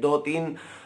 2-3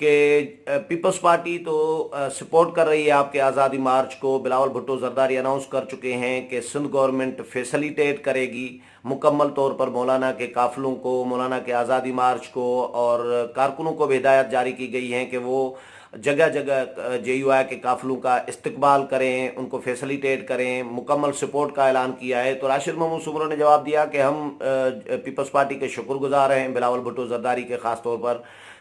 کہ Peoples party تو support کر رہی ہے آپ کے آزادی مارچ کو. بلاول بھٹو زرداری اناؤنس کر چکے ہیں کہ سندھ گورنمنٹ فیسلیٹیٹ کرے گی مکمل طور پر مولانا کے قافلوں کو, مولانا کے آزادی مارچ کو, اور کارکنوں کو بھی ہدایت جاری کی گئی ہیں کہ وہ جگہ جگہ جے یو آئی کے قافلوں کا استقبال کریں, ان کو فیسلیٹیٹ کریں. مکمل سپورٹ کا اعلان کیا ہے. تو راشد محمود سمرو نے جواب دیا کہ ہم پیپلز پارٹی کے شکر گزار ہیں, بلاول بھٹو زرداری کے خاص طور پر,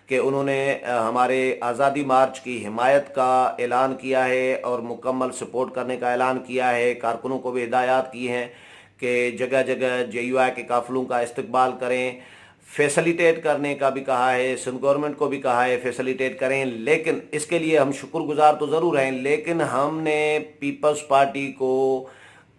کہ انہوں نے ہمارے آزادی مارچ کی حمایت کا اعلان کیا ہے اور مکمل سپورٹ کرنے کا اعلان کیا ہے. کارکنوں کو بھی ہدایات کی ہیں کہ جگہ جگہ جے یو آئی کے قافلوں کا استقبال کریں. فیسلیٹیٹ کرنے کا بھی کہا ہے, سندھ گورنمنٹ کو بھی کہا ہے فیسلیٹیٹ کریں, لیکن اس کے لیے ہم شکر گزار تو ضرور ہیں, لیکن ہم نے پیپلز پارٹی کو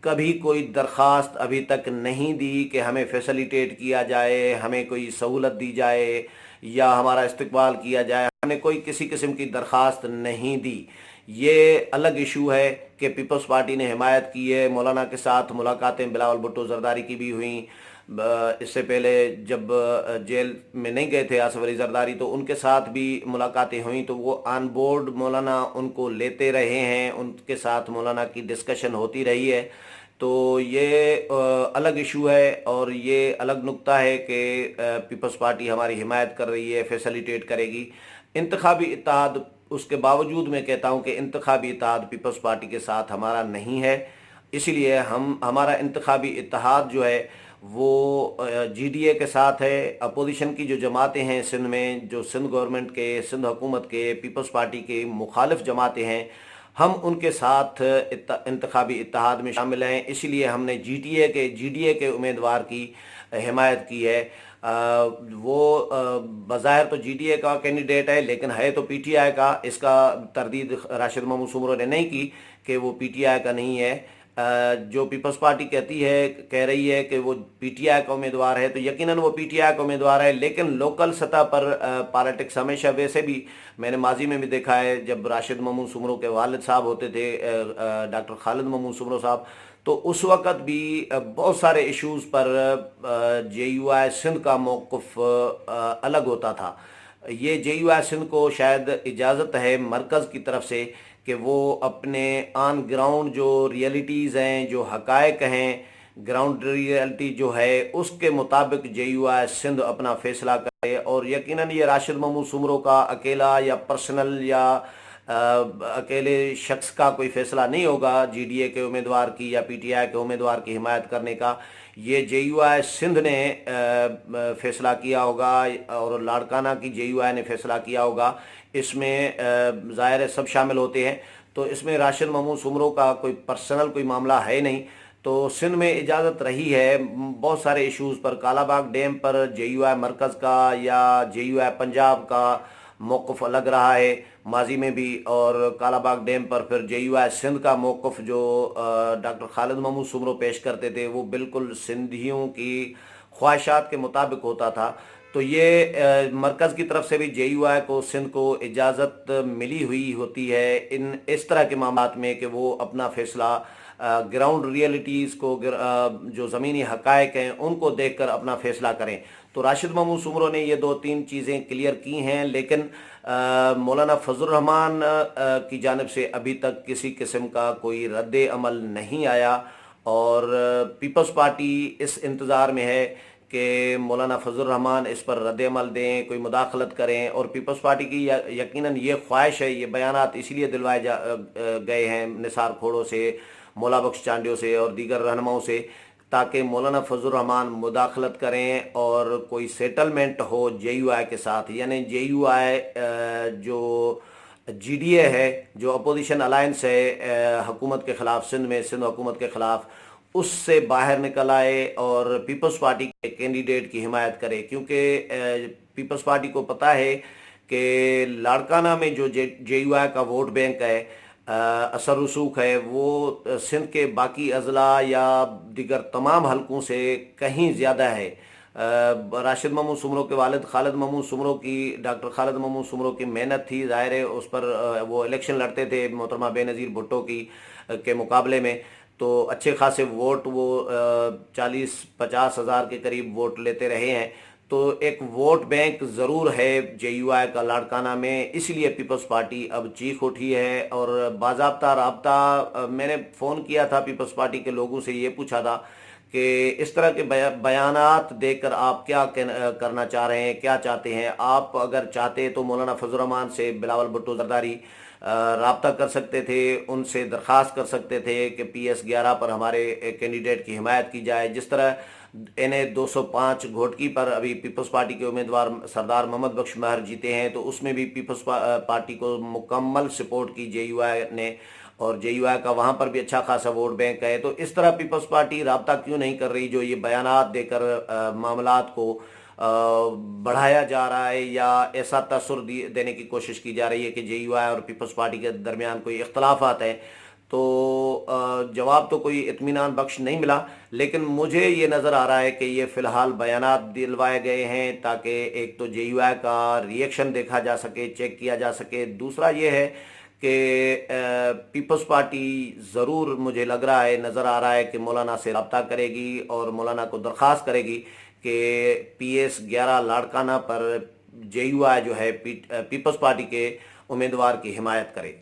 کبھی کوئی درخواست ابھی تک نہیں دی کہ ہمیں فیسلیٹیٹ کیا جائے, ہمیں کوئی سہولت دی جائے یا ہمارا استقبال کیا جائے. ہم نے کوئی کسی قسم کی درخواست نہیں دی. یہ الگ ایشو ہے کہ پیپلز پارٹی نے حمایت کی ہے. مولانا کے ساتھ ملاقاتیں بلاول بھٹو زرداری کی بھی ہوئیں. اس سے پہلے جب جیل میں نہیں گئے تھے آصف علی زرداری تو ان کے ساتھ بھی ملاقاتیں ہوئیں, تو وہ آن بورڈ مولانا ان کو لیتے رہے ہیں, ان کے ساتھ مولانا کی ڈسکشن ہوتی رہی ہے. تو یہ الگ ایشو ہے اور یہ الگ نقطہ ہے کہ پیپلز پارٹی ہماری حمایت کر رہی ہے, فیسلیٹیٹ کرے گی. انتخابی اتحاد, اس کے باوجود میں کہتا ہوں کہ انتخابی اتحاد پیپلز پارٹی کے ساتھ ہمارا نہیں ہے. اسی لیے ہمارا انتخابی اتحاد جو ہے وہ جی ڈی اے کے ساتھ ہے. اپوزیشن کی جو جماعتیں ہیں سندھ میں, جو سندھ گورنمنٹ کے, سندھ حکومت کے, پیپلز پارٹی کے مخالف جماعتیں ہیں, ہم ان کے ساتھ انتخابی اتحاد میں شامل ہیں. اسی لیے ہم نے جی ڈی اے کے امیدوار کی حمایت کی ہے. وہ بظاہر تو جی ڈی اے کا کینڈیڈیٹ ہے لیکن ہے تو پی ٹی آئی کا. اس کا تردید راشد محمود سمرو نے نہیں کی کہ وہ پی ٹی آئی کا نہیں ہے. جو پیپلز پارٹی کہہ رہی ہے کہ وہ پی ٹی آئی کا امیدوار ہے, تو یقیناً وہ پی ٹی آئی کا امیدوار ہے. لیکن لوکل سطح پر پالیٹکس ہمیشہ, ویسے بھی میں نے ماضی میں بھی دیکھا ہے, جب راشد محمود سمرو کے والد صاحب ہوتے تھے ڈاکٹر خالد محمود سمرو صاحب, تو اس وقت بھی بہت سارے ایشوز پر جے یو آئی سندھ کا موقف الگ ہوتا تھا. یہ جے یو آئی سندھ کو شاید اجازت ہے مرکز کی طرف سے کہ وہ اپنے آن گراؤنڈ جو ریئلٹیز ہیں, جو حقائق ہیں, گراؤنڈ ریئلٹی جو ہے اس کے مطابق جے یو آئی سندھ اپنا فیصلہ کرے. اور یقیناً یہ راشد محمود سمرو کا اکیلا یا پرسنل یا اکیلے شخص کا کوئی فیصلہ نہیں ہوگا جی ڈی اے کے امیدوار کی یا پی ٹی آئی کے امیدوار کی حمایت کرنے کا. یہ جے یو آئی سندھ نے فیصلہ کیا ہوگا اور لاڑکانہ کی جے یو آئی نے فیصلہ کیا ہوگا. اس میں ظاہر سب شامل ہوتے ہیں, تو اس میں راشد محمود سمرو کا کوئی پرسنل کوئی معاملہ ہے نہیں. تو سندھ میں اجازت رہی ہے بہت سارے issues per. Kala Bagh dam per J you آئی مرکز کا یا جے یو آئی پنجاب کا موقف الگ رہا ہے ماضی میں بھی, اور کالا باغ ڈیم پر پھر جے یو آئی سندھ کا موقف جو ڈاکٹر خالد محمود سمرو پیش کرتے تھے وہ بالکل سندھیوں کی خواہشات کے مطابق ہوتا تھا. تو یہ مرکز کی طرف سے بھی جے یو آئی کو سندھ کو اجازت ملی ہوئی ہوتی ہے اس طرح کے معاملات میں کہ وہ اپنا فیصلہ گراؤنڈ ریئلٹیز کو, جو زمینی حقائق ہیں ان کو دیکھ کر اپنا فیصلہ کریں. تو راشد محمود سمرو نے یہ 2-3 چیزیں کلیئر کی ہیں, لیکن مولانا فضل الرحمان کی جانب سے ابھی تک کسی قسم کا کوئی رد عمل نہیں آیا, اور پیپلز پارٹی اس انتظار میں ہے کہ مولانا فضل الرحمان اس پر رد عمل دیں, کوئی مداخلت کریں. اور پیپلز پارٹی کی یقیناً یہ خواہش ہے, یہ بیانات اسی لیے دلوائے گئے ہیں نثار کھوڑوں سے, مولا بخش چانڈیوں سے اور دیگر رہنماؤں سے, تاکہ مولانا فضل الرحمان مداخلت کریں اور کوئی سیٹلمنٹ ہو جے یو آئی کے ساتھ. یعنی جے یو آئی جو جی ڈی اے ہے, جو اپوزیشن الائنس ہے حکومت کے خلاف سندھ میں, سندھ حکومت کے خلاف, اس سے باہر نکل آئے اور پیپلز پارٹی کے کینڈیڈیٹ کی حمایت کرے. کیونکہ پیپلز پارٹی کو پتہ ہے کہ لاڑکانہ میں جو جے یو آئی کا ووٹ بینک ہے, اثر رسوخ ہے, وہ سندھ کے باقی اضلاع یا دیگر تمام حلقوں سے کہیں زیادہ ہے. راشد محمود سمرو کے والد خالد محمود سمرو کی, ڈاکٹر خالد محمود سمرو کی محنت تھی, ظاہر ہے اس پر وہ الیکشن لڑتے تھے محترمہ بے نظیر بھٹو کے مقابلے میں, تو اچھے خاصے ووٹ وہ 40-50 ہزار کے قریب ووٹ لیتے رہے ہیں. تو تو ایک ووٹ بینک ضرور ہے جے یو آئی کا لاڑکانہ میں، اس لیے پیپلز پارٹی اب چیخ اٹھی ہے۔ اور باضابطہ رابطہ میں نے فون کیا تھا پیپلز پارٹی کے لوگوں سے، یہ پوچھا تھا کہ اس طرح کے بیانات دے کر آپ کیا کرنا چاہ رہے ہیں، کیا چاہتے ہیں آپ؟ اگر چاہتے تو مولانا فضل الرحمان سے بلاول بھٹو زرداری رابطہ کر سکتے تھے، ان سے درخواست کر سکتے تھے کہ PS11 پر ہمارے کینڈیڈیٹ کی حمایت کی جائے۔ جس طرح NA 205 گھوٹکی پر ابھی پیپلز پارٹی کے امیدوار سردار محمد بخش مہر جیتے ہیں، تو اس میں بھی پیپلز پارٹی کو مکمل سپورٹ کی جے یو آئی نے، اور جے یو آئی کا وہاں پر بھی اچھا خاصا ووٹ بینک ہے۔ تو اس طرح پیپلز پارٹی رابطہ کیوں نہیں کر رہی؟ جو یہ بیانات دے کر معاملات کو بڑھایا جا رہا ہے، یا ایسا تاثر دینے کی کوشش کی جا رہی ہے کہ جے یو آئی اور پیپلز پارٹی کے درمیان کوئی اختلافات ہیں؟ تو جواب تو کوئی اطمینان بخش نہیں ملا، لیکن مجھے یہ نظر آ رہا ہے کہ یہ فی الحال بیانات دلوائے گئے ہیں تاکہ ایک تو جے یو آئی کا ریئیکشن دیکھا جا سکے، چیک کیا جا سکے۔ دوسرا یہ ہے کہ پیپلز پارٹی ضرور، مجھے لگ رہا ہے، نظر آ رہا ہے کہ مولانا سے رابطہ کرے گی اور مولانا کو درخواست کرے گی کہ PS11 Larkana per J you آئی جو ہے پیپلز پارٹی کے امیدوار کی حمایت کرے۔